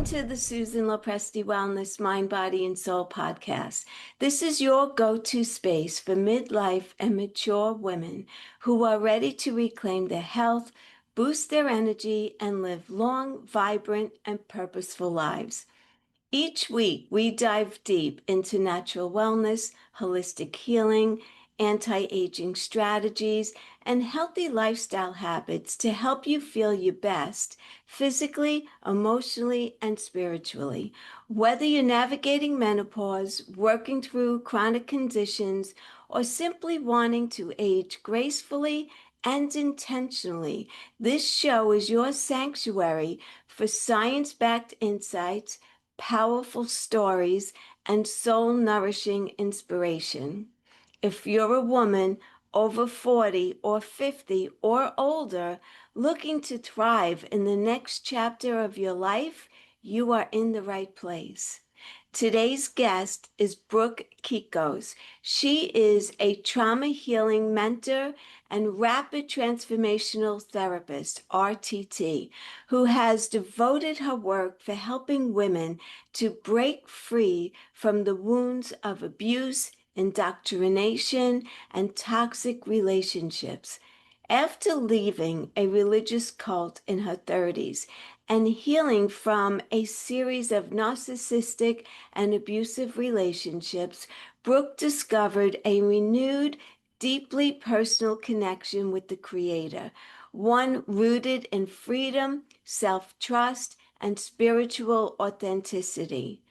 to the Susan Lopresti Wellness Mind, Body, and Soul podcast. This is your go-to space for midlife and mature women who are ready to reclaim their health, boost their energy, and live long, vibrant, and purposeful lives. Each week, we dive deep into natural wellness, holistic healing, anti-aging strategies, and healthy lifestyle habits to help you feel your best physically, emotionally, and spiritually. Whether you're navigating menopause, working through chronic conditions, or simply wanting to age gracefully and intentionally, this show is your sanctuary for science-backed insights, powerful stories, and soul nourishing inspiration. If you're a woman over 40 or 50 or older looking to thrive in the next chapter of your life, you are in the right place. Today's guest is Brooke Kekos. She is a trauma healing mentor and rapid transformational therapist, RTT, who has devoted her work for helping women to break free from the wounds of abuse, indoctrination, and toxic relationships. After leaving a religious cult in her 30s and healing from a series of narcissistic and abusive relationships, Brooke discovered a renewed, deeply personal connection with the Creator, one rooted in freedom, self-trust, and spiritual authenticity.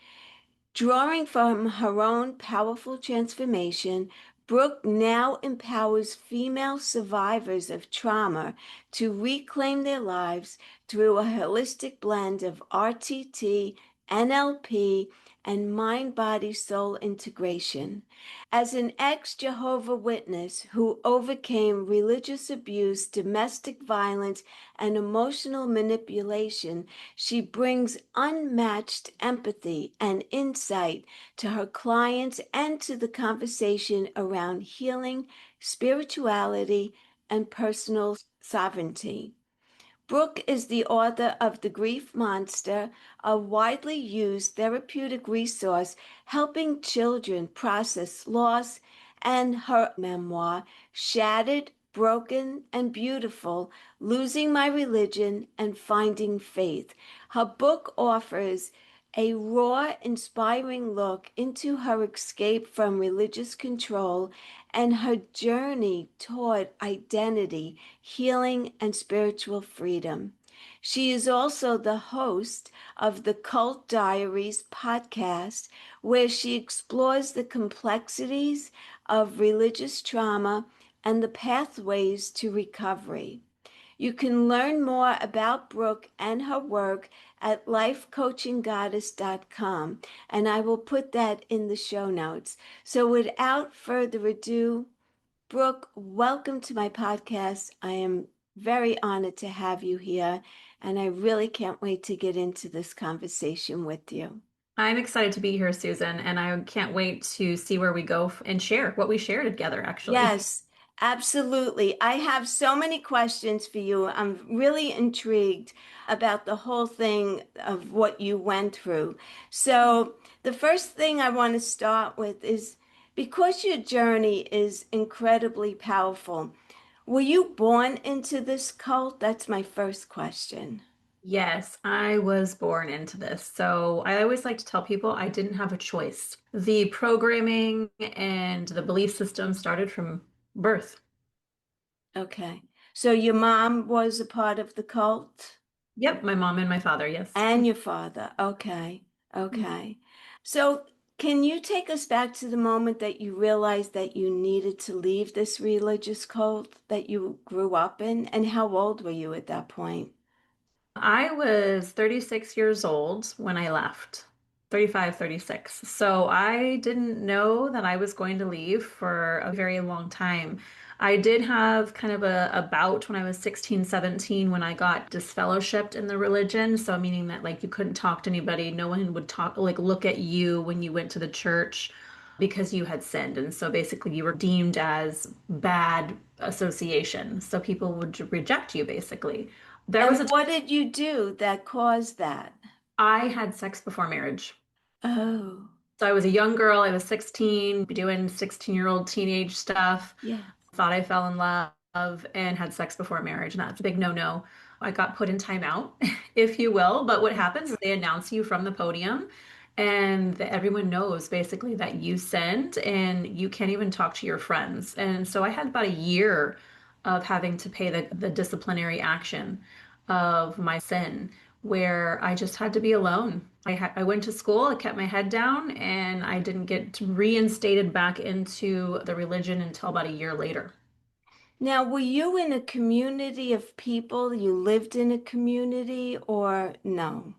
Drawing from her own powerful transformation, Brooke now empowers female survivors of trauma to reclaim their lives through a holistic blend of RTT, NLP, and mind body soul integration. As an ex Jehovah Witness who overcame religious abuse, domestic violence, and emotional manipulation, she brings unmatched empathy and insight to her clients and to the conversation around healing, spirituality, and personal sovereignty. Brooke is the author of The Grief Monster, a widely used therapeutic resource helping children process loss, and her memoir, Shattered, Broken, and Beautiful: Losing My Religion and Finding Faith. Her book offers a raw, inspiring look into her escape from religious control and her journey toward identity, healing, and spiritual freedom. She is also the host of the Cult Diaries podcast, where she explores the complexities of religious trauma and the pathways to recovery. You can learn more about Brooke and her work at lifecoachinggoddess.com, and I will put that in the show notes. So without further ado, Brooke, welcome to my podcast. I am very honored to have you here, and I really can't wait to get into this conversation with you. I'm excited to be here, Susan, and I can't wait to see where we go and share what we share together, actually. Yes, absolutely. I have so many questions for you. I'm really intrigued about the whole thing of what you went through. So, the first thing I want to start with is because your journey is incredibly powerful, were you born into this cult? That's my first question. Yes, I was born into this. So I always like to tell people I didn't have a choice. The programming and the belief system started from birth. Okay. So, your mom was a part of the cult? Yep, my mom and my father, yes. And your father. Okay. Okay. So, can you take us back to the moment that you realized that you needed to leave this religious cult that you grew up in? And how old were you at that point? I was 36 years old when I left, 35, 36. So I didn't know that I was going to leave for a very long time. I did have kind of a bout when I was 16, 17 when I got disfellowshipped in the religion. So meaning that like you couldn't talk to anybody, no one would talk, like look at you when you went to the church because you had sinned. And so basically you were deemed as bad association. So people would reject you basically. There was a And what did you do that caused that? I had sex before marriage. Oh, So I was a young girl. I was 16, doing 16-year-old teenage stuff. yeah. Thought I fell in love and had sex before marriage, and that's a big no-no. I got put in timeout, if you will. But what happens is they announce you from the podium, and everyone knows basically that you sinned, and you can't even talk to your friends. And so I had about a year of having to pay the disciplinary action of my sin, where I just had to be alone. I went to school, I kept my head down, and I didn't get reinstated back into the religion until about a year later. Now, were you in a community of people? You lived in a community or no?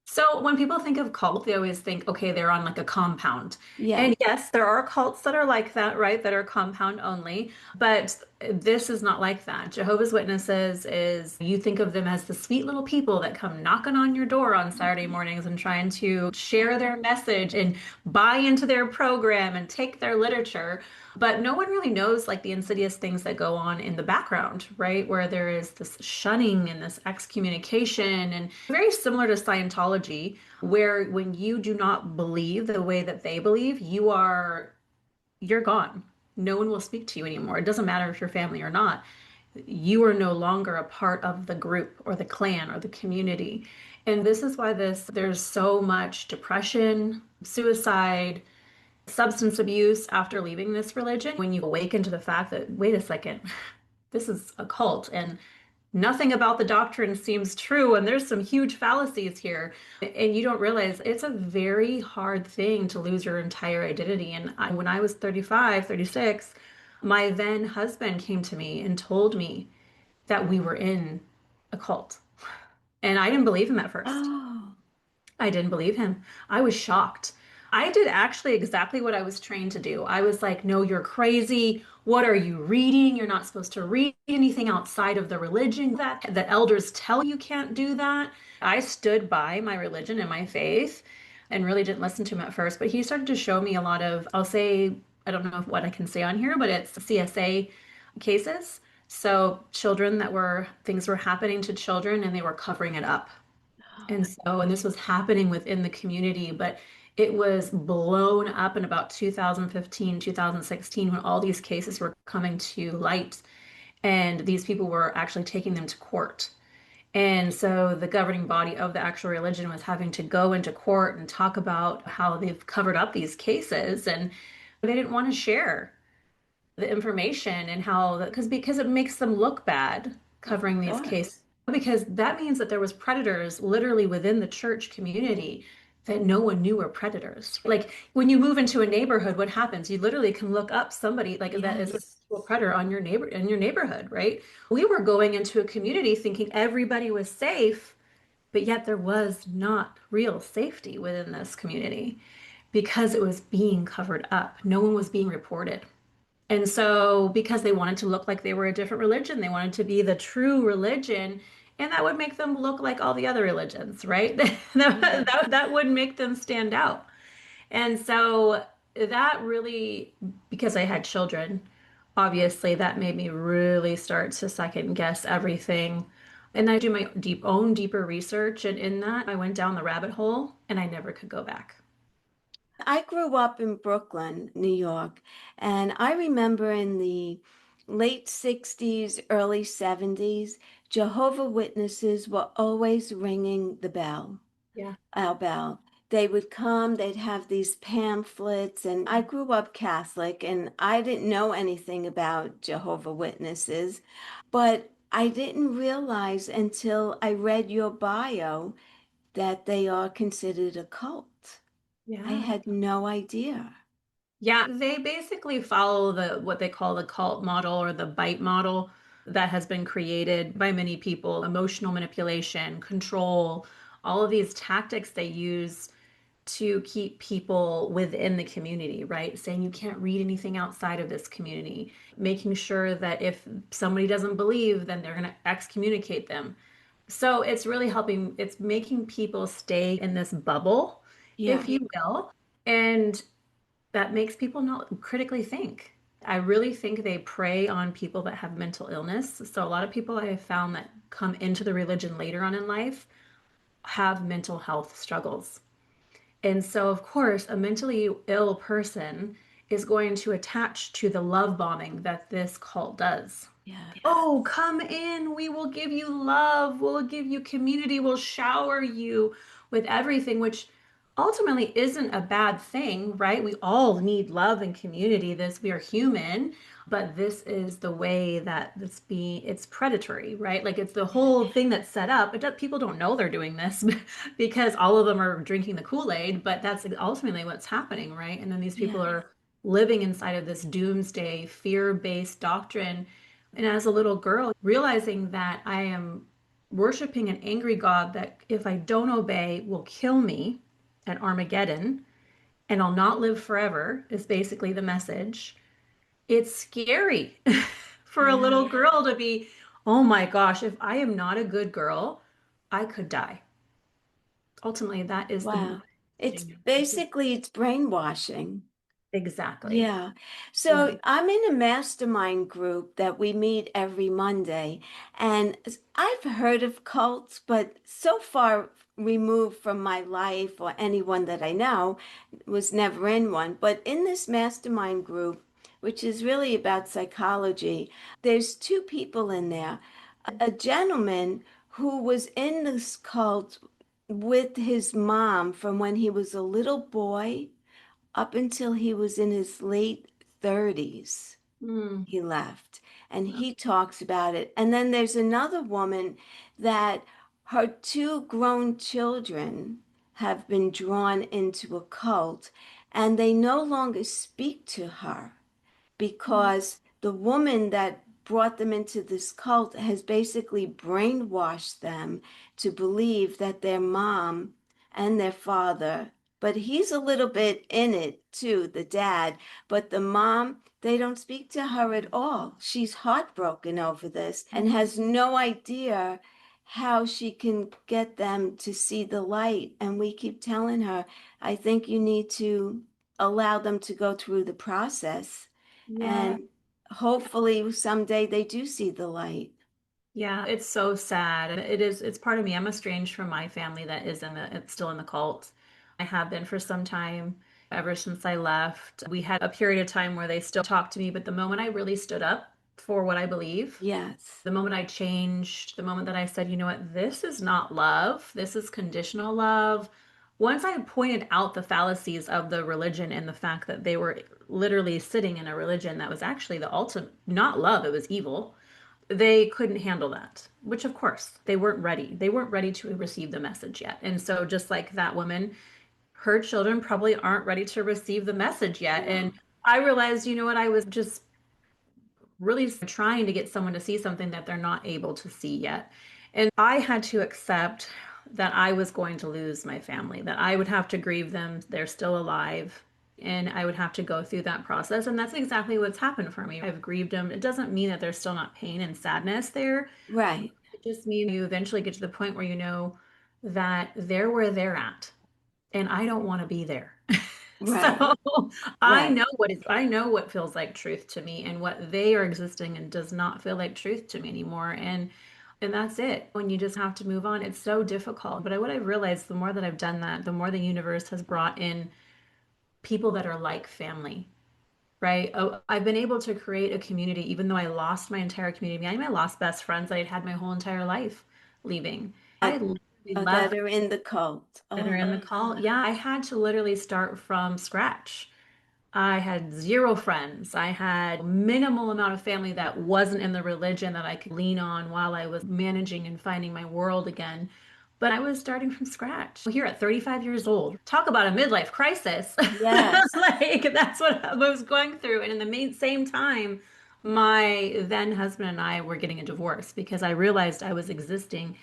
So when people think of cult, they always think, okay, they're on like a compound. Yes. And yes, there are cults that are like that, right? That are compound only, but this is not like that. Jehovah's Witnesses is you think of them as the sweet little people that come knocking on your door on Saturday mornings and trying to share their message and buy into their program and take their literature. But no one really knows like the insidious things that go on in the background, right? Where there is this shunning and this excommunication, and very similar to Scientology, where when you do not believe the way that they believe, you're gone. No one will speak to you anymore. It doesn't matter if you're family or not. You are no longer a part of the group or the clan or the community. And this is why there's so much depression, suicide, substance abuse after leaving this religion. When you awaken to the fact that, wait a second, this is a cult and nothing about the doctrine seems true, and there's some huge fallacies here, and you don't realize it's a very hard thing to lose your entire identity. And when I was 35, 36, my then husband came to me and told me that we were in a cult. And I didn't believe him at first. Oh, I didn't believe him. I was shocked. I did actually exactly what I was trained to do. I was like, no, you're crazy. What are you reading? You're not supposed to read anything outside of the religion that the elders tell you can't do that. I stood by my religion and my faith and really didn't listen to him at first, but he started to show me a lot of, I'll say, I don't know what I can say on here, but it's CSA cases. So children things were happening to children and they were covering it up. And this was happening within the community, but it was blown up in about 2015, 2016, when all these cases were coming to light and these people were actually taking them to court. And so the governing body of the actual religion was having to go into court and talk about how they've covered up these cases, and they didn't want to share the information and how because it makes them look bad of covering these cases, course. because that means that there was predators literally within the church community that no one knew were predators. Like when you move into a neighborhood, what happens? You literally can look up somebody like that is a Yes. sexual predator on your neighbor in your neighborhood, right? We were going into a community thinking everybody was safe, but yet there was not real safety within this community because it was being covered up. No one was being reported. And so, because they wanted to look like they were a different religion, they wanted to be the true religion, and that would make them look like all the other religions, right? Yes. That would make them stand out. And so, that really, because I had children, obviously, that made me really start to second guess everything. And I do my deeper research, and in that, I went down the rabbit hole, and I never could go back. I grew up in Brooklyn, New York, and I remember in the late 60s, early 70s, Jehovah Witnesses were always ringing the bell, Yeah. our bell. They would come, they'd have these pamphlets, and I grew up Catholic and I didn't know anything about Jehovah Witnesses, but I didn't realize until I read your bio that they are considered a cult. I Yeah. had no idea. Yeah, they basically follow the what they call the cult model or the bite model that has been created by many people, emotional manipulation, control, all of these tactics they use to keep people within the community, right? Saying you can't read anything outside of this community, making sure that if somebody doesn't believe, then they're going to excommunicate them. So it's really helping, it's making people stay in this bubble, Yeah. if you will. And that makes people not critically think. I really think they prey on people that have mental illness. So a lot of people I have found that come into the religion later on in life have mental health struggles. And so, of course, a mentally ill person is going to attach to the love bombing that this cult does. Yes. Oh, come in. We will give you love. We'll give you community. We'll shower you with everything, which ultimately isn't a bad thing, right? We all need love and community. This, we are human, but this is the way that it's predatory, right? Like it's the whole thing that's set up. People don't know they're doing this because all of them are drinking the Kool-Aid, but that's ultimately what's happening, right? And then these people Yes. are living inside of this doomsday, fear-based doctrine. And as a little girl, realizing that I am worshiping an angry God that if I don't obey will kill me at Armageddon and I'll not live forever is basically the message. It's scary for a Yeah. little girl to be, oh my gosh, if I am not a good girl, I could die. Ultimately, that is the Wow. It's messaging. basically it's brainwashing. Exactly. Yeah. Yeah. So I'm in a mastermind group that we meet every Monday, and I've heard of cults, but so far removed from my life or anyone that I know, was never in one. But in this mastermind group, which is really about psychology, there's two people in there. A gentleman who was in this cult with his mom from when he was a little boy up until he was in his late 30s. Mm. He left and he talks about it. And then there's another woman that her two grown children have been drawn into a cult and they no longer speak to her because the woman that brought them into this cult has basically brainwashed them to believe that their mom and their father, but he's a little bit in it too, the dad, but the mom, they don't speak to her at all. She's heartbroken over this and has no idea how she can get them to see the light. And we keep telling her, I think you need to allow them to go through the process Yeah. and hopefully someday they do see the light. Yeah, it's so sad. And it's part of me. I'm estranged from my family that is it's still in the cult. I have been for some time, ever since I left. We had a period of time where they still talk to me, but the moment I really stood up for what I believe, Yes. the moment I changed, the moment that I said, you know what, this is not love, this is conditional love. Once I pointed out the fallacies of the religion and the fact that they were literally sitting in a religion that was actually the ultimate, not love, it was evil, they couldn't handle that, which of course they weren't ready. They weren't ready to receive the message yet. And so, just like that woman, her children probably aren't ready to receive the message yet. And No. I realized, you know what, I was just really trying to get someone to see something that they're not able to see yet. And I had to accept that I was going to lose my family, that I would have to grieve them. They're still alive. And I would have to go through that process. And that's exactly what's happened for me. I've grieved them. It doesn't mean that there's still not pain and sadness there. Right. It just means you eventually get to the point where you know that they're where they're at and I don't want to be there. Right. So Right. I know what feels like truth to me and what they are existing and does not feel like truth to me anymore. And that's it. When you just have to move on, it's so difficult. But what I've realized, the more that I've done that, the more the universe has brought in people that are like family, right? Oh, I've been able to create a community, even though I lost my entire community. I lost best friends that I'd had my whole entire life leaving. I That, literally that left are in the cult. that are Oh, in the call. Yeah, I had to literally start from scratch. I had zero friends. I had minimal amount of family that wasn't in the religion that I could lean on while I was managing and finding my world again. But I was starting from scratch. Here at 35 years old, talk about a midlife crisis. yes. Like that's what I was going through. And in the same time, my then husband and I were getting a divorce because I realized I was existing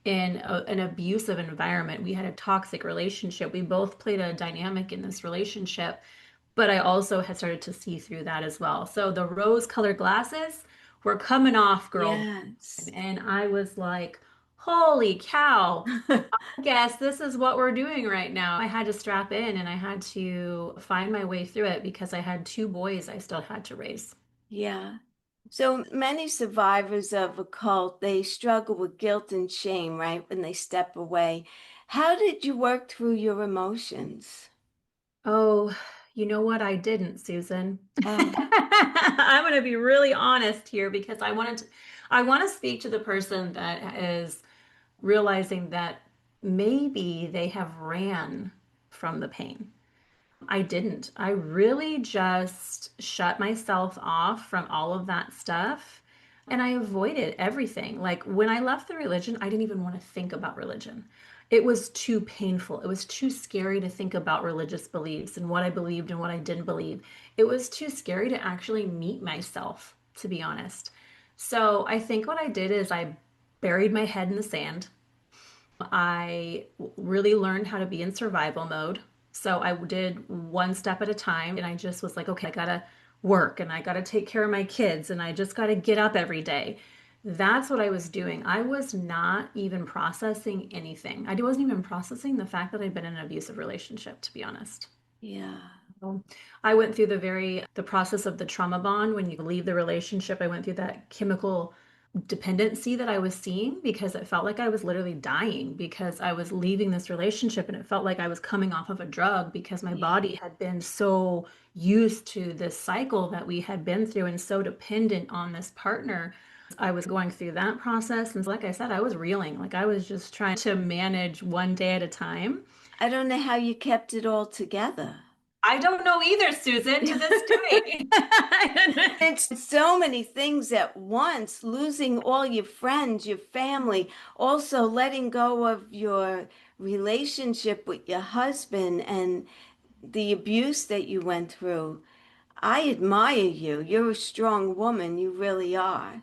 in an abusive environment. We had a toxic relationship. We both played a dynamic in this relationship, but I also had started to see through that as well. So the rose-colored glasses were coming off, girl. Yes. And I was like, holy cow, I guess this is what we're doing right now. I had to strap in and I had to find my way through it because I had two boys I still had to raise. Yeah. So many survivors of a cult, they struggle with guilt and shame, right? When they step away. How did you work through your emotions? Oh, you know what? I didn't, Susan. Oh, I'm going to be really honest here because I want to speak to the person that is realizing that maybe they have ran from the pain. I didn't. I really just shut myself off from all of that stuff and I avoided everything. Like when I left the religion, I didn't even want to think about religion. It was too painful. It was too scary to think about religious beliefs and what I believed and what I didn't believe. It was too scary to actually meet myself, to be honest. So I think what I did is I buried my head in the sand. I really learned how to be in survival mode. So I did one step at a time and I just was like, okay, I gotta work and I gotta take care of my kids and I just gotta get up every day. That's what I was doing. I was not even processing anything. I wasn't even processing the fact that I'd been in an abusive relationship, to be honest. yeah. So I went through the process of the trauma bond. When you leave the relationship, I went through that chemical dependency that I was seeing because it felt like I was literally dying because I was leaving this relationship and it felt like I was coming off of a drug because my Yeah. body had been so used to this cycle that we had been through and so dependent on this partner. I was going through that process. And like I said, I was reeling. Like I was just trying to manage one day at a time. I don't know how you kept it all together. I don't know either, Susan, to this day. It's so many things at once, losing all your friends, your family, also letting go of your relationship with your husband and the abuse that you went through. I admire you. You're a strong woman. You really are.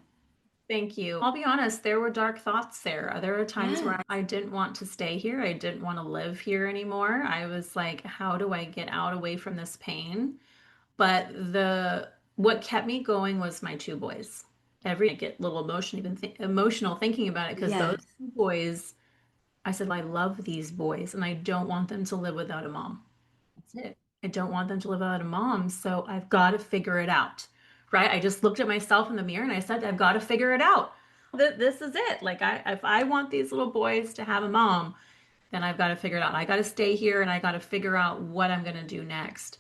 Thank you. I'll be honest, there were dark thoughts there. There were times Yeah. where I didn't want to stay here. I didn't want to live here anymore. I was like, how do I get out away from this pain? But the what kept me going was my two boys. I get a little emotional thinking about it because those Yes. two boys, I said, I love these boys and I don't want them to live without a mom. That's it. I don't want them to live without a mom, so I've got to figure it out. Right? I just looked at myself in the mirror and I said, I've got to figure it out. This is it. Like if I want these little boys to have a mom, then I've got to figure it out. I got to stay here and I got to figure out what I'm going to do next.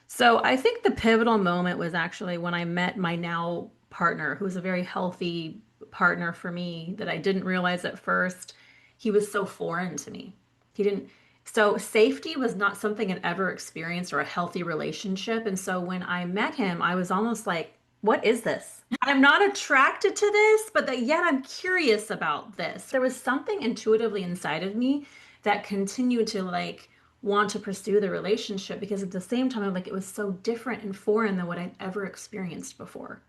So I think the pivotal moment was actually when I met my now partner, who was a very healthy partner for me that I didn't realize at first. He was so foreign to me. He didn't, so safety was not something I'd ever experienced or a healthy relationship. And so when I met him, I was almost like, what is this? I'm not attracted to this, but that yet I'm curious about this. There was something intuitively inside of me that continued to like want to pursue the relationship because at the same time, I'm like, it was so different and foreign than what I'd ever experienced before.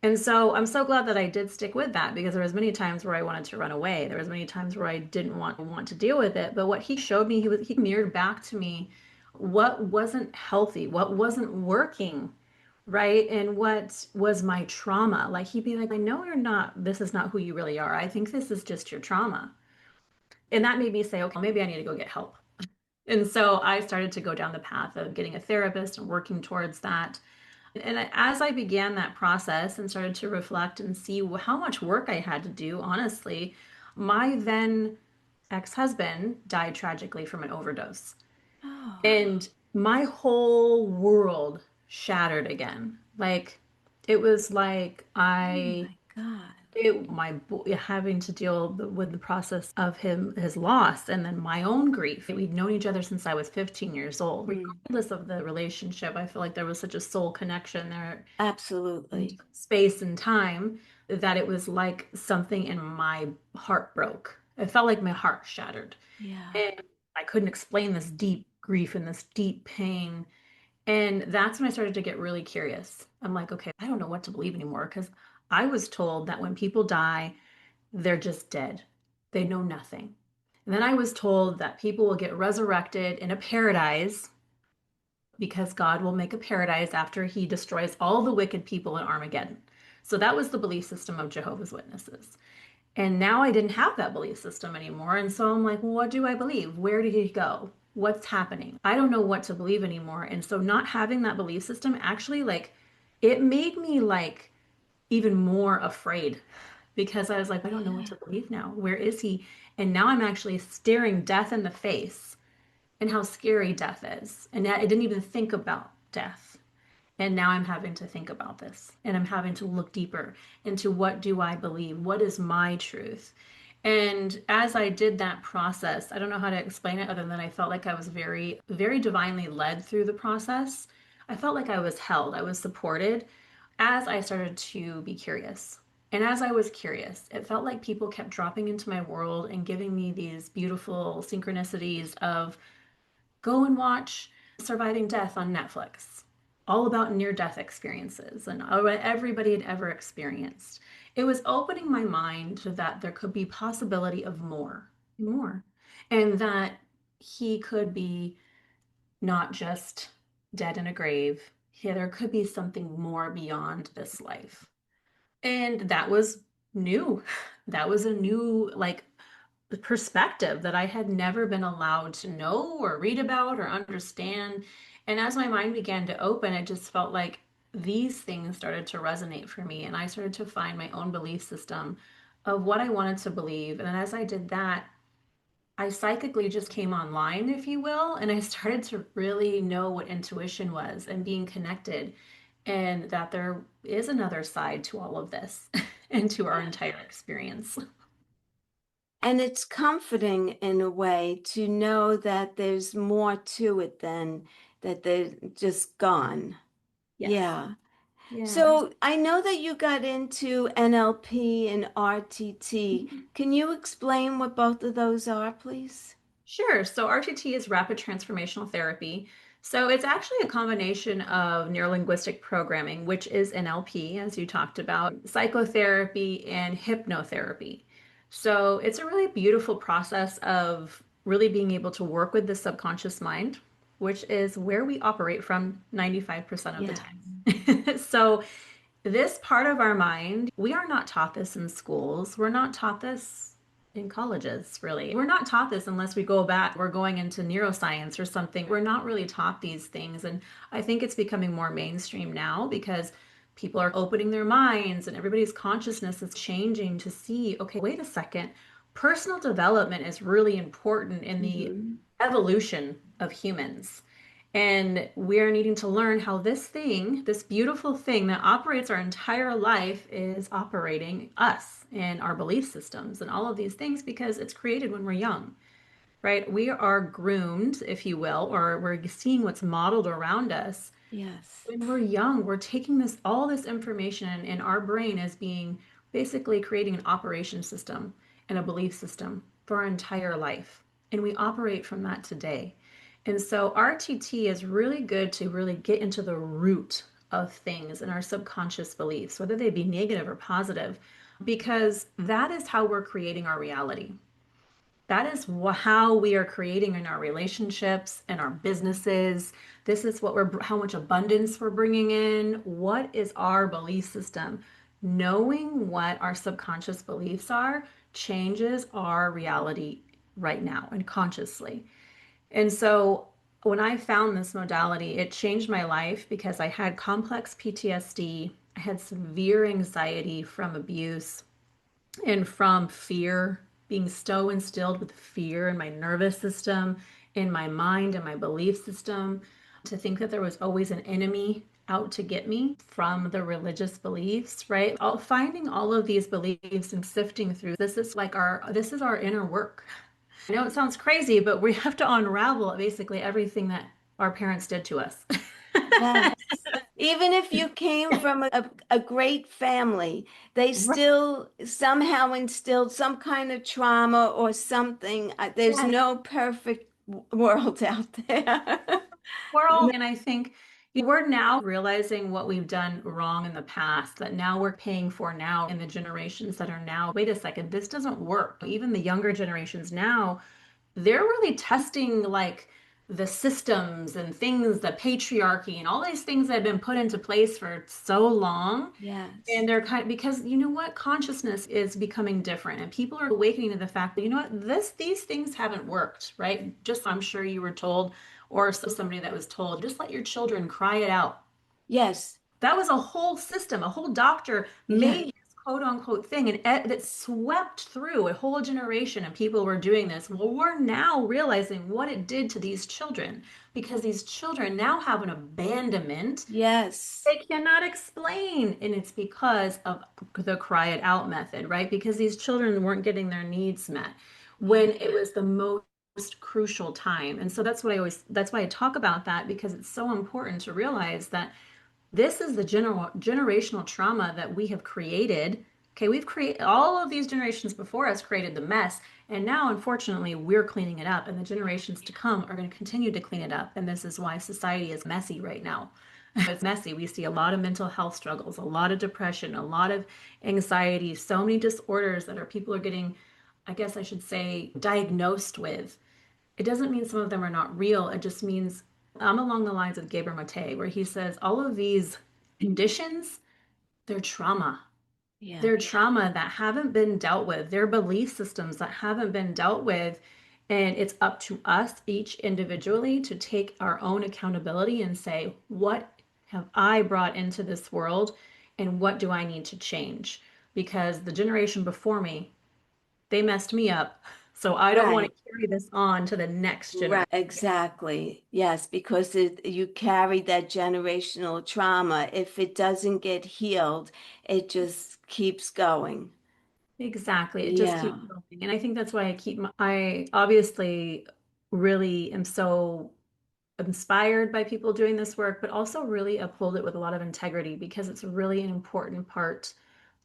And so I'm so glad that I did stick with that because there was many times where I wanted to run away. There was many times where I didn't want to deal with it. But what he showed me, he mirrored back to me what wasn't healthy, what wasn't working, right? And what was my trauma. Like he'd be like, I know you're not, this is not who you really are. I think this is just your trauma. And that made me say, okay, maybe I need to go get help. And so I started to go down the path of getting a therapist and working towards that. And as I began that process and started to reflect and see how much work I had to do, honestly, my then ex-husband died tragically from an overdose. Oh, And my whole world shattered again. Like it was like oh my God. having to deal with the process of his loss and then my own grief. We'd known each other since I was 15 years old. Mm, Regardless of the relationship, I feel like there was such a soul connection there, absolutely. space and time, that it was like something in my heart broke. It felt like my heart shattered. Yeah. And I couldn't explain this deep grief and this deep pain. And that's when I started to get really curious. I'm like, okay, I don't know what to believe anymore because I was told that when people die, they're just dead. They know nothing. And then I was told that people will get resurrected in a paradise because God will make a paradise after he destroys all the wicked people in Armageddon. So that was the belief system of Jehovah's Witnesses. And now I didn't have that belief system anymore. And so I'm like, well, what do I believe? Where did he go? What's happening? I don't know what to believe anymore. And so not having that belief system actually like it made me like even more afraid. because I was like, I don't know what Yeah. to believe now. Where is he? And now I'm actually staring death in the face and how scary death is. And I didn't even think about death. And now I'm having to think about this and I'm having to look deeper into what do I believe? What is my truth? And as I did that process, I don't know how to explain it other than I felt like I was very, very divinely led through the process. I felt like I was held, I was supported as I started to be curious. And as I was curious, it felt like people kept dropping into my world and giving me these beautiful synchronicities of go and watch Surviving Death on Netflix, all about near death experiences and what everybody had ever experienced. It was opening my mind to that there could be possibility of more, more, and that he could be not just dead in a grave. Yeah, there could be something more beyond this life. And that was new. That was a new, like, perspective that I had never been allowed to know or read about or understand. And as my mind began to open, it just felt like these things started to resonate for me. And I started to find my own belief system of what I wanted to believe. And then as I did that, I psychically just came online, if you will, and I started to really know what intuition was and being connected, and that there is another side to all of this and to our entire experience. And it's comforting in a way to know that there's more to it than that they're just gone. Yes. Yeah. Yeah. So I know that you got into NLP and RTT. Can you explain what both of those are, please? Sure. So RTT is rapid transformational therapy. So it's actually a combination of neurolinguistic programming, which is NLP, as you talked about, psychotherapy, and hypnotherapy. So it's a really beautiful process of really being able to work with the subconscious mind, which is where we operate from 95% of the Yeah. time. So this part of our mind, we are not taught this in schools. We're not taught this in colleges, really. We're not taught this unless we go back, we're going into neuroscience or something. We're not really taught these things. And I think it's becoming more mainstream now because people are opening their minds and everybody's consciousness is changing to see, okay, wait a second. Personal development is really important in the Hmm. evolution of humans. And we're needing to learn how this thing, this beautiful thing that operates our entire life, is operating us and our belief systems and all of these things because it's created when we're young, right? We are groomed, if you will, or we're seeing what's modeled around us Yes. when we're young. We're taking this, all this information, and our brain is being basically creating an operation system and a belief system for our entire life. And we operate from that today. And so RTT is really good to really get into the root of things and our subconscious beliefs, whether they be negative or positive, because that is how we're creating our reality. That is how we are creating in our relationships and our businesses. This is what we're, how much abundance we're bringing in. What is our belief system? Knowing what our subconscious beliefs are changes our reality right now and consciously. And so when I found this modality, it changed my life because I had complex PTSD. I had severe anxiety from abuse and from fear, being so instilled with fear in my nervous system, in my mind, and my belief system, to think that there was always an enemy out to get me from the religious beliefs, right? Finding all of these beliefs and sifting through this is like this is our inner work. I know it sounds crazy, but we have to unravel basically everything that our parents did to us. Yes. Even if you came from a great family, they Right. still somehow instilled some kind of trauma or something. There's Yes. no perfect world out there. We're all, and I think we're now realizing what we've done wrong in the past that now we're paying for now in the generations that are now. Wait a second, this doesn't work. Even the younger generations now, they're really testing like the systems and things, the patriarchy and all these things that have been put into place for so long. Yes. And they're kind of, because you know what, consciousness is becoming different, and people are awakening to the fact that you know what, these things haven't worked, right? Just I'm sure you were told, or somebody that was told, just let your children cry it out. Yes. That was a whole system, a whole doctor Yeah. made his quote unquote thing and that swept through a whole generation of people were doing this. Well, we're now realizing what it did to these children because these children now have an abandonment Yes. they cannot explain. And it's because of the cry it out method, right? Because these children weren't getting their needs met Yeah. when it was the most crucial time. And so that's why I talk about that because it's so important to realize that this is the generational trauma that we have created. Okay, we've created all of these generations before us created the mess, and now unfortunately we're cleaning it up, and the generations to come are going to continue to clean it up. And this is why society is messy right now. It's messy. We see a lot of mental health struggles, a lot of depression, a lot of anxiety, so many disorders that our people are getting, I guess I should say, diagnosed with. It doesn't mean some of them are not real. It just means I'm along the lines of Gabriel Mate, where he says all of these conditions, they're trauma. Yeah. They're trauma that haven't been dealt with. They're belief systems that haven't been dealt with. And it's up to us each individually to take our own accountability and say, what have I brought into this world and what do I need to change? Because the generation before me, they messed me up. So I don't want Right. to carry this on to the next Right. generation. Exactly. Yes, because you carry that generational trauma. If it doesn't get healed, it just keeps going. Exactly. It just keeps Yeah. going. And I think that's why I obviously really am so inspired by people doing this work, but also really uphold it with a lot of integrity because it's really an important part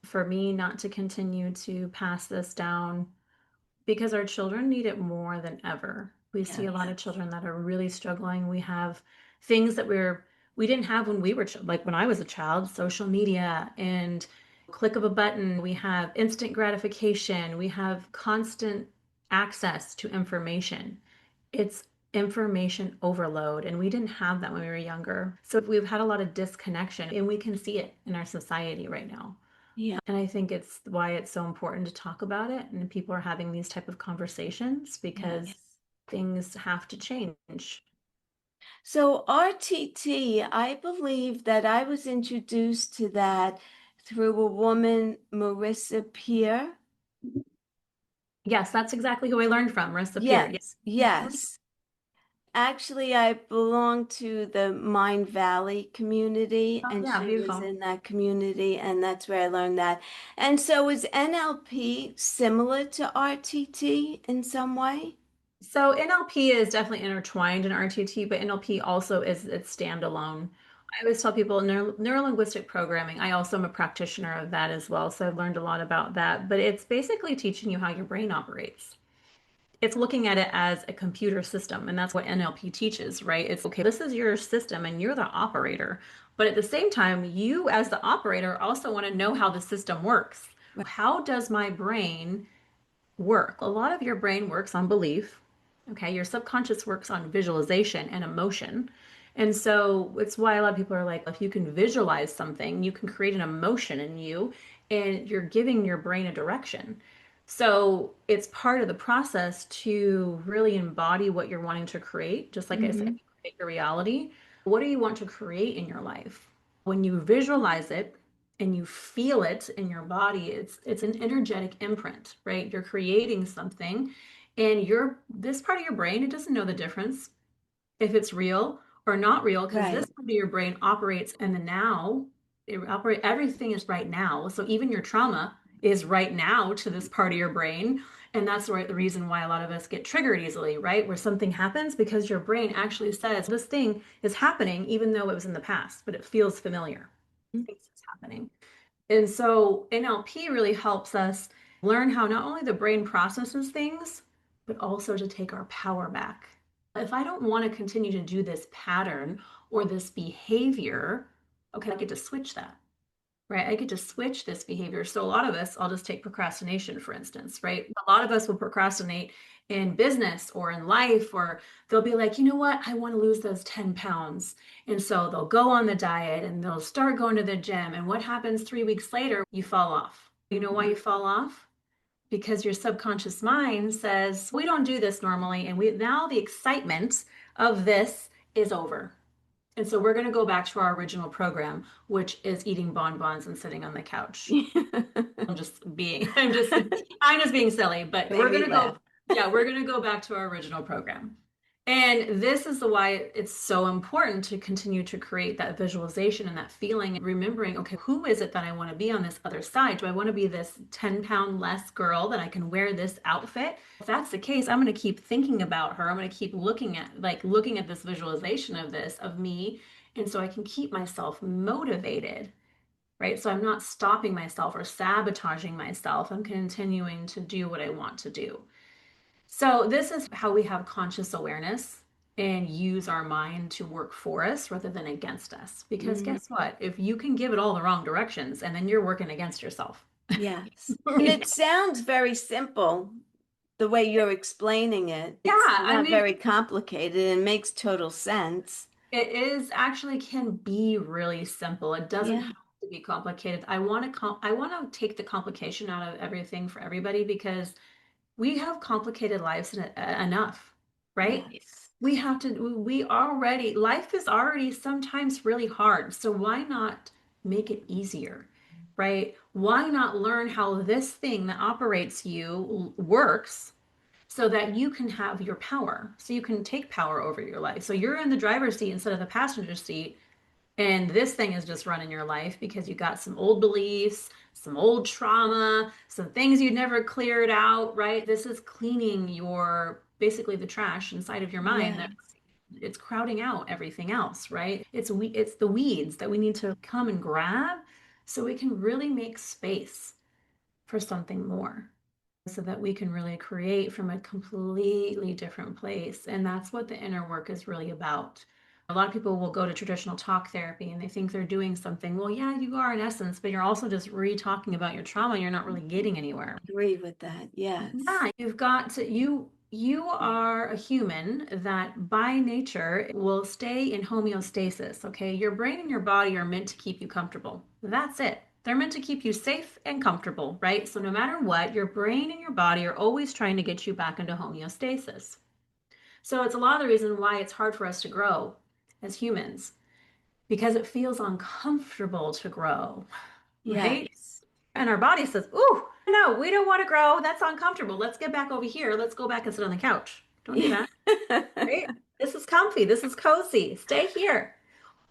for me not to continue to pass this down because our children need it more than ever. We see a lot Yes. of children that are really struggling. We have things that we didn't have when we were like when I was a child, social media and click of a button. We have instant gratification. We have constant access to information. It's information overload, and we didn't have that when we were younger. So we've had a lot of disconnection, and we can see it in our society right now. Yeah. And I think it's why it's so important to talk about it and people are having these type of conversations because Yes. things have to change. So RTT, I believe that I was introduced to that through a woman, Marissa Peer. Yes, that's exactly who I learned from, Marissa Peer. Yeah. Yes, yes. Actually, I belong to the Mind Valley community, Oh, and yeah, she was beautiful. in that community, and that's where I learned that. And so, is NLP similar to RTT in some way? So NLP is definitely intertwined in RTT, but NLP also is its standalone. I always tell people neuro-linguistic programming. I also am a practitioner of that as well, so I've learned a lot about that. But it's basically teaching you how your brain operates. It's looking at it as a computer system, and that's what NLP teaches, right? It's okay, this is your system and you're the operator. But at the same time, you as the operator also want to know how the system works. Right. How does my brain work? A lot of your brain works on belief. Okay, your subconscious works on visualization and emotion. And so it's why a lot of people are like, if you can visualize something, you can create an emotion in you and you're giving your brain a direction. So it's part of the process to really embody what you're wanting to create. Just like I said, Mm-hmm. you create your reality. What do you want to create in your life? When you visualize it, and you feel it in your body, it's an energetic imprint, right? You're creating something and this part of your brain, it doesn't know the difference if it's real or not real because Right. this part of your brain operates in the now. Everything is right now. So even your trauma is right now to this part of your brain. And that's the reason why a lot of us get triggered easily, right? Where something happens because your brain actually says this thing is happening, even though it was in the past, but it feels familiar. It thinks it's happening. And so NLP really helps us learn how not only the brain processes things, but also to take our power back. If I don't want to continue to do this pattern or this behavior, okay, I get to switch that, right? I get to switch this behavior. So a lot of us, I'll just take procrastination, for instance, right? A lot of us will procrastinate in business or in life, or they'll be like, you know what? I want to lose those 10 pounds. And so they'll go on the diet and they'll start going to the gym. And what happens 3 weeks later? You fall off. You know why you fall off? Because your subconscious mind says, we don't do this normally. And we now the excitement of this is over. And so we're going to go back to our original program, which is eating bonbons and sitting on the couch. I'm just being silly, but Made me laugh. yeah, we're gonna go back to our original program. And this is the why it's so important to continue to create that visualization and that feeling and remembering, okay, who is it that I want to be on this other side? Do I want to be this 10-pound less girl that I can wear this outfit? If that's the case, I'm going to keep thinking about her. I'm going to keep looking at this visualization of this, of me. And so I can keep myself motivated, right? So I'm not stopping myself or sabotaging myself. I'm continuing to do what I want to do. So this is how we have conscious awareness and use our mind to work for us rather than against us. Because Mhm. guess what? If you can give it all the wrong directions and then you're working against yourself. Yes. And it sounds very simple the way you're explaining it. Yeah, It's I not mean, very complicated and makes total sense. it is actually can be really simple. It doesn't Yeah. have to be complicated. I want to take the complication out of everything for everybody because we have complicated lives enough, right? Yes. Life is already sometimes really hard. So why not make it easier, right? Why not learn how this thing that operates you works so that you can have your power, so you can take power over your life. So you're in the driver's seat instead of the passenger seat, and this thing is just running your life because you got some old beliefs, some old trauma, some things you never cleared out, right? This is cleaning your basically the trash inside of your mind that Yes. it's crowding out everything else, right? It's the weeds that we need to come and grab so we can really make space for something more so that we can really create from a completely different place. And that's what the inner work is really about. A lot of people will go to traditional talk therapy and they think they're doing something. Well, yeah, you are in essence, but you're also just re-talking about your trauma. You're not really getting anywhere. Agree with that. Yes. Yeah, you are a human that by nature will stay in homeostasis, okay? Your brain and your body are meant to keep you comfortable. That's it. They're meant to keep you safe and comfortable, right? So no matter what, your brain and your body are always trying to get you back into homeostasis. So it's a lot of the reason why it's hard for us to grow as humans because it feels uncomfortable to grow, right? Yes. And our body says, "Ooh, no, we don't want to grow. That's uncomfortable. Let's get back over here. Let's go back and sit on the couch. Don't do that, right? This is comfy. This is cozy. Stay here."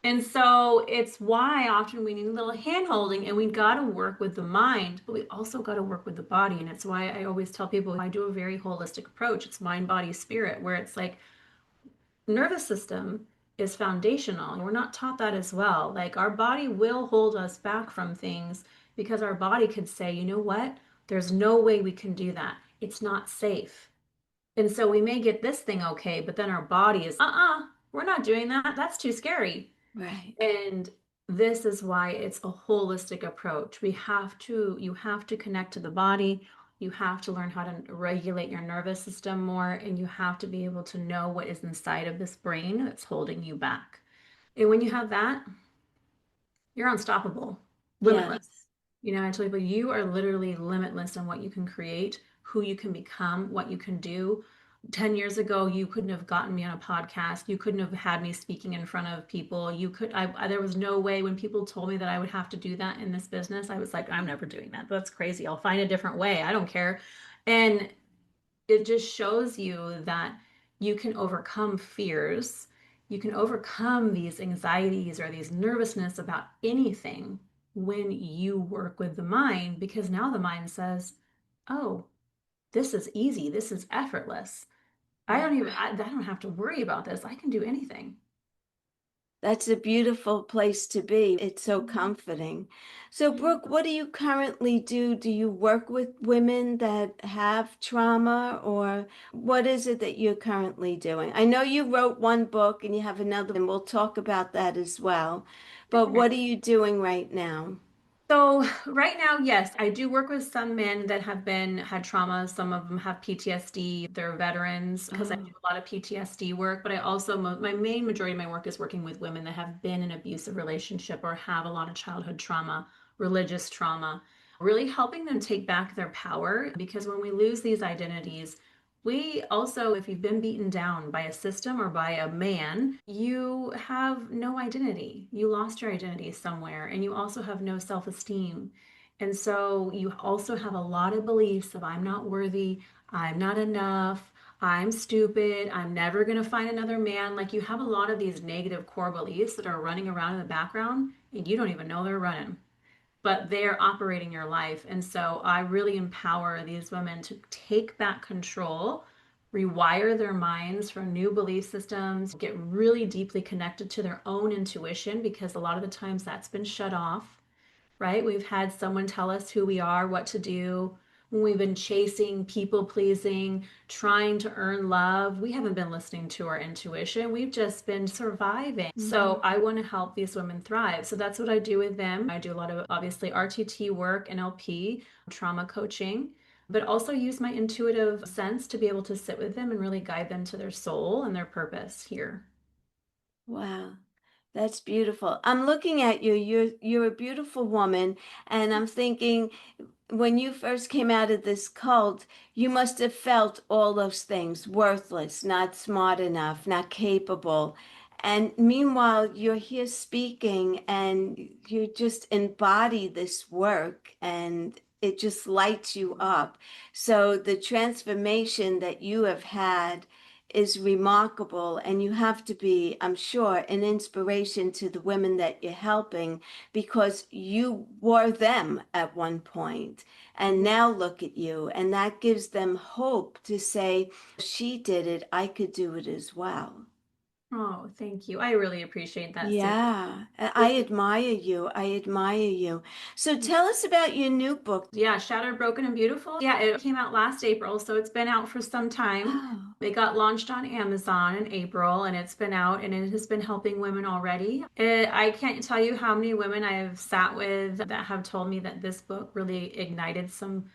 And so it's why often we need a little hand holding and we got to work with the mind, but we also got to work with the body. And it's why I always tell people I do a very holistic approach. It's mind, body, spirit, where it's like nervous system is foundational. We're not taught that as well. Like our body will hold us back from things because our body could say, you know what? There's no way we can do that. It's not safe. And so we may get this thing okay, but then our body is, we're not doing that. That's too scary. Right. And this is why it's a holistic approach. You have to connect to the body. You have to learn how to regulate your nervous system more, and you have to be able to know what is inside of this brain that's holding you back. And when you have that, you're unstoppable, limitless. Yes. You know, I tell people you are literally limitless in what you can create, who you can become, what you can do. 10 years ago, you couldn't have gotten me on a podcast. You couldn't have had me speaking in front of people. There was no way when people told me that I would have to do that in this business. I was like, I'm never doing that. That's crazy. I'll find a different way. I don't care. And it just shows you that you can overcome fears. You can overcome these anxieties or these nervousness about anything when you work with the mind, because now the mind says, oh, this is easy. This is effortless. I don't have to worry about this. I can do anything. That's a beautiful place to be. It's so comforting. So, Brooke, what do you currently do? Do you work with women that have trauma, or what is it that you're currently doing? I know you wrote one book and you have another, and we'll talk about that as well. But what are you doing right now? So right now, yes, I do work with some men that have had trauma. Some of them have PTSD. They're veterans because I do Oh, a lot of PTSD work. But I also my main majority of my work is working with women that have been in an abusive relationship or have a lot of childhood trauma, religious trauma, really helping them take back their power. Because when we lose these identities, We also, if you've been beaten down by a system or by a man, you have no identity. You lost your identity somewhere, and you also have no self-esteem. And so you also have a lot of beliefs of I'm not worthy, I'm not enough, I'm stupid, I'm never going to find another man. Like you have a lot of these negative core beliefs that are running around in the background, and you don't even know they're running, but they're operating your life. And so I really empower these women to take back control, rewire their minds for new belief systems, get really deeply connected to their own intuition because a lot of the times that's been shut off, right? We've had someone tell us who we are, what to do. When we've been chasing, people pleasing, trying to earn love, we haven't been listening to our intuition. We've just been surviving. So I want to help these women thrive. So that's what I do with them. I do a lot of obviously RTT work, NLP, trauma coaching, but also use my intuitive sense to be able to sit with them and really guide them to their soul and their purpose here. Wow. That's beautiful. I'm looking at you. You're a beautiful woman, and I'm thinking when you first came out of this cult, you must have felt all those things, worthless, not smart enough, not capable. And meanwhile, you're here speaking and you just embody this work and it just lights you up. So the transformation that you have had is remarkable, and you have to be, I'm sure, an inspiration to the women that you're helping because you were them at one point, and now look at you, and that gives them hope to say, she did it, I could do it as well. Oh, thank you. I really appreciate that, Sue. Yeah, I admire you. I admire you. So tell us about your new book. Yeah, Shattered, Broken, and Beautiful. Yeah, it came out last April, so it's been out for some time. Oh, It got launched on Amazon in April, and it's been out and it has been helping women already. I can't tell you how many women I have sat with that have told me that this book really ignited some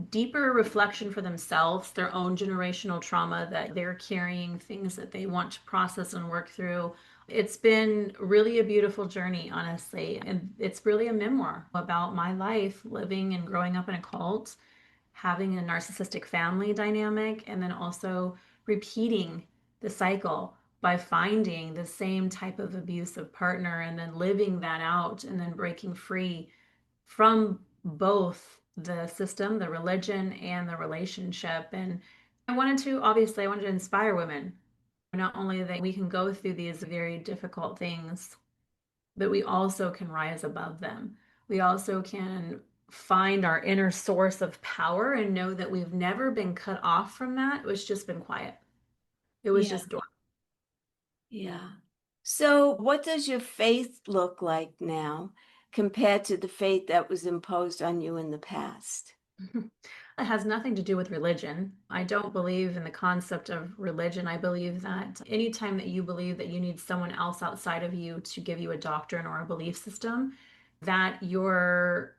deeper reflection for themselves, their own generational trauma that they're carrying, things that they want to process and work through. It's been really a beautiful journey, honestly. And it's really a memoir about my life living and growing up in a cult, having a narcissistic family dynamic, and then also repeating the cycle by finding the same type of abusive partner and then living that out and then breaking free from both the system, the religion, and the relationship. And I wanted to inspire women. Not only that we can go through these very difficult things, but we also can rise above them. We also can find our inner source of power and know that we've never been cut off from that. It's just been quiet. It was yeah, just dormant. yeah. So what does your faith look like now compared to the faith that was imposed on you in the past? It has nothing to do with religion. I don't believe in the concept of religion. I believe that anytime that you believe that you need someone else outside of you to give you a doctrine or a belief system, that you're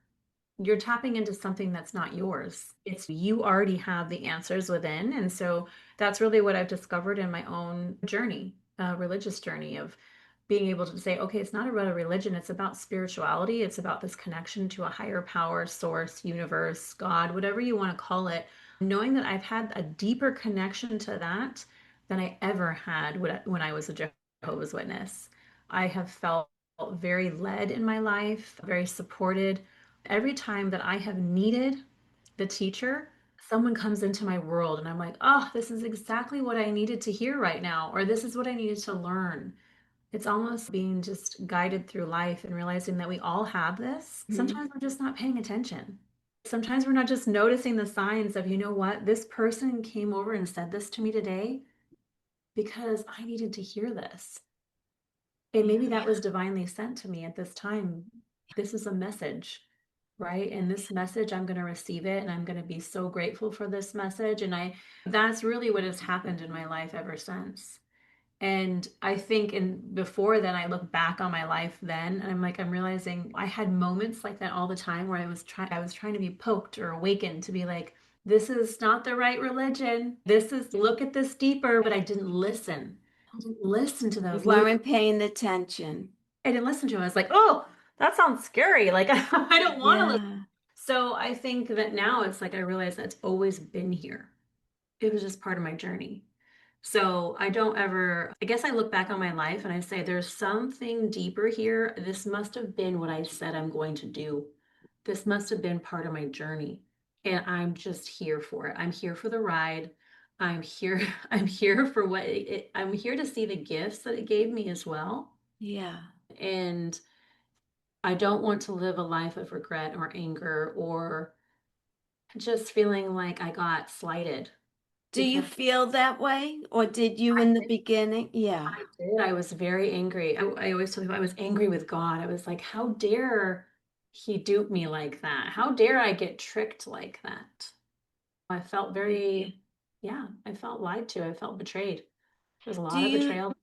tapping into something that's not yours. It's you already have the answers within. And so that's really what I've discovered in my own journey, religious journey of being able to say, okay, it's not about a religion, it's about spirituality. It's about this connection to a higher power, source, universe, God, whatever you want to call it. Knowing that I've had a deeper connection to that than I ever had when I was a Jehovah's Witness. I have felt very led in my life, very supported. Every time that I have needed the teacher, someone comes into my world and I'm like, oh, this is exactly what I needed to hear right now, or this is what I needed to learn. It's almost being just guided through life and realizing that we all have this. Mhm. Sometimes we're just not paying attention. Sometimes we're not just noticing the signs of, you know what, this person came over and said this to me today because I needed to hear this. And maybe Yeah, that was divinely sent to me at this time. This is a message, right? And this message, I'm going to receive it and I'm going to be so grateful for this message. And that's really what has happened in my life ever since. And I think, and before then, I look back on my life then, and I'm like, I'm realizing I had moments like that all the time where I was trying to be poked or awakened to be like, this is not the right religion. This is, look at this deeper, but I didn't listen. I didn't listen to you those little, weren't paying attention. I didn't listen to them. I was like, oh, that sounds scary. Like, I don't want to listen. Yeah, So I think that now it's like I realize that's always been here. it was just part of my journey. So I don't ever, I guess I look back on my life and I say, there's something deeper here. This must have been what I said I'm going to do. This must have been part of my journey. And I'm just here for it. I'm here for the ride. I'm here. I'm here for I'm here to see the gifts that it gave me as well. Yeah. And I don't want to live a life of regret or anger or just feeling like I got slighted Do you because feel that way? Or did you in the beginning? Yeah. I did. I was very angry. I always tell people I was angry with God. I was like, how dare he dupe me like that? How dare I get tricked like that? I felt very, yeah, I felt lied to. I felt betrayed. There's a Do lot of you betrayal.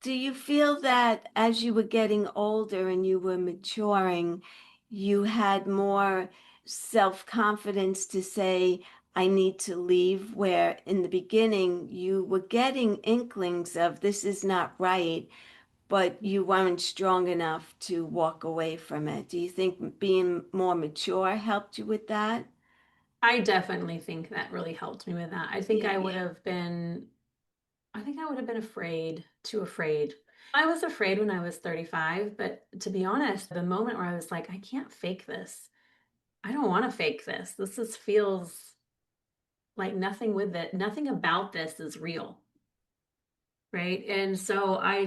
do you feel that as you were getting older and you were maturing, you had more self-confidence to say, I need to leave, where in the beginning you were getting inklings of this is not right, but you weren't strong enough to walk away from it? Do you think being more mature helped you with that? I definitely think that really helped me with that. Yeah. I think I would have been afraid, too afraid. I was afraid when I was 35, but to be honest, the moment where I was like, I can't fake this. I don't want to fake this. Feels like nothing about this is real, right? And so I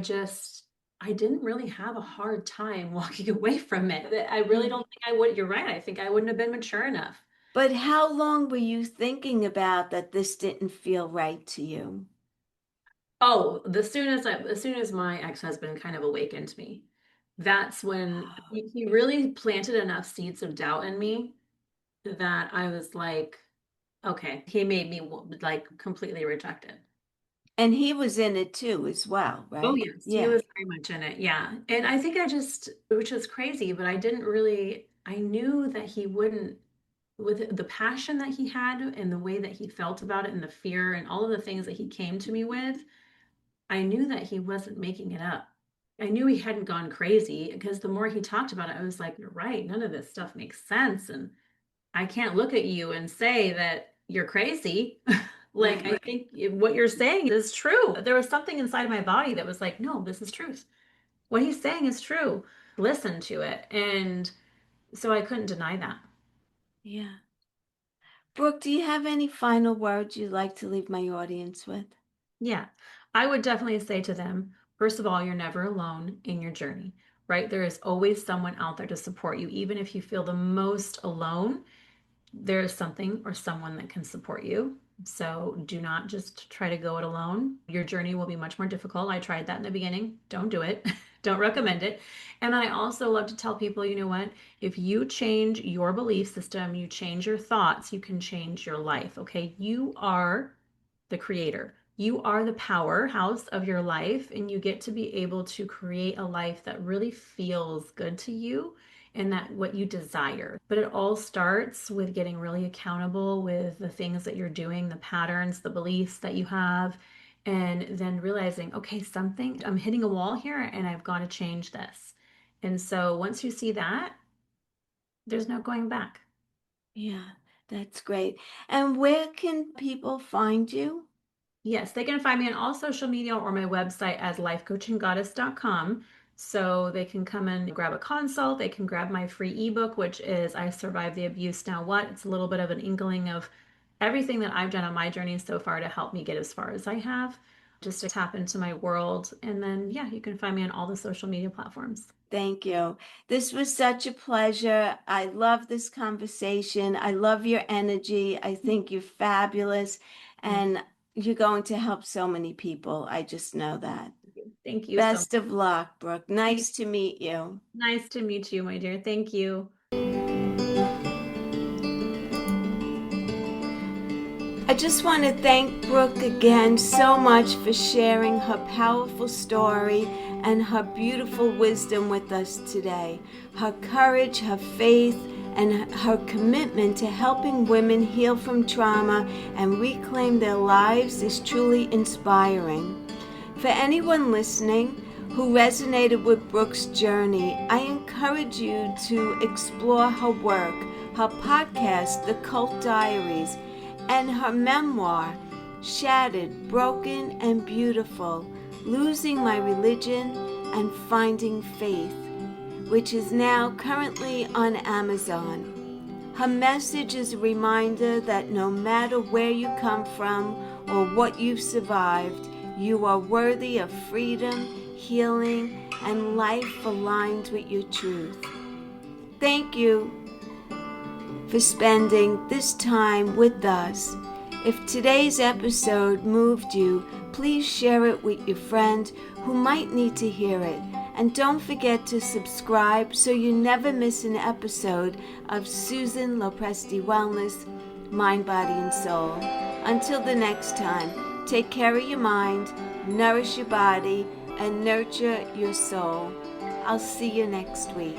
didn't really have a hard time walking away from it. I really Yeah. don't think I would. You're right. I think I wouldn't have been mature enough. But how long were you thinking about that this didn't feel right to you? Oh, as soon as my ex-husband kind of awakened me, that's when he really planted enough seeds of doubt in me that I was like, okay, he made me like completely reject it. And he was in it too, as well, Oh, right? yes, he Yeah. was very much in it. Yeah. And I think which is crazy, but I knew that he wouldn't, with the passion that he had and the way that he felt about it and the fear and all of the things that he came to me with, I knew that he wasn't making it up. I knew he hadn't gone crazy because the more he talked about it, I was like, you're right. None of this stuff makes sense. And I can't look at you and say that you're crazy. Like, Right. I think what you're saying is true. There was something inside of my body that was like, no, this is truth. What he's saying is true. Listen to it. And so I couldn't deny that. Yeah. Brooke, do you have any final words you'd like to leave my audience with? Yeah. I would definitely say to them, first of all, you're never alone in your journey, right? There is always someone out there to support you. Even if you feel the most alone, there is something or someone that can support you. So do not just try to go it alone. Your journey will be much more difficult. I tried that in the beginning. Don't do it. Don't recommend it. And I also love to tell people, you know what? If you change your belief system, you change your thoughts, you can change your life. Okay. You are the creator. You are the powerhouse of your life, and you get to be able to create a life that really feels good to you and that what you desire. But it all starts with getting really accountable with the things that you're doing, the patterns, the beliefs that you have, and then realizing, okay, I'm hitting a wall here and I've got to change this. And so once you see that, there's no going back. Yeah, that's great. And where can people find you? Yes, they can find me on all social media or my website as lifecoachinggoddess.com. So they can come and grab a consult. They can grab my free ebook, which is I Survived the Abuse, Now What? It's a little bit of an inkling of everything that I've done on my journey so far to help me get as far as I have, just to tap into my world. And then, yeah, you can find me on all the social media platforms. Thank you. This was such a pleasure. I love this conversation. I love your energy. I think you're fabulous, Thank and you're going to help so many people. I just know that. you. Thank you so much. Best of luck, Brooke. Nice to meet you. Nice to meet you, my dear. Thank you. I just want to thank Brooke again so much for sharing her powerful story and her beautiful wisdom with us today. Her courage, her faith, and her commitment to helping women heal from trauma and reclaim their lives is truly inspiring. For anyone listening who resonated with Brooke's journey, I encourage you to explore her work, her podcast, The Cult Diaries, and her memoir, shattered, broken, and beautiful, losing my religion and finding faith, which is now currently on Amazon. Her message is a reminder that no matter where you come from or what you've survived, you are worthy of freedom, healing, and life aligned with your truth. Thank you for spending this time with us. If today's episode moved you, please share it with your friend who might need to hear it. And don't forget to subscribe so you never miss an episode of Susan Lopresti Wellness, Mind, Body, and Soul. Until the next time, take care of your mind, nourish your body, and nurture your soul. I'll see you next week.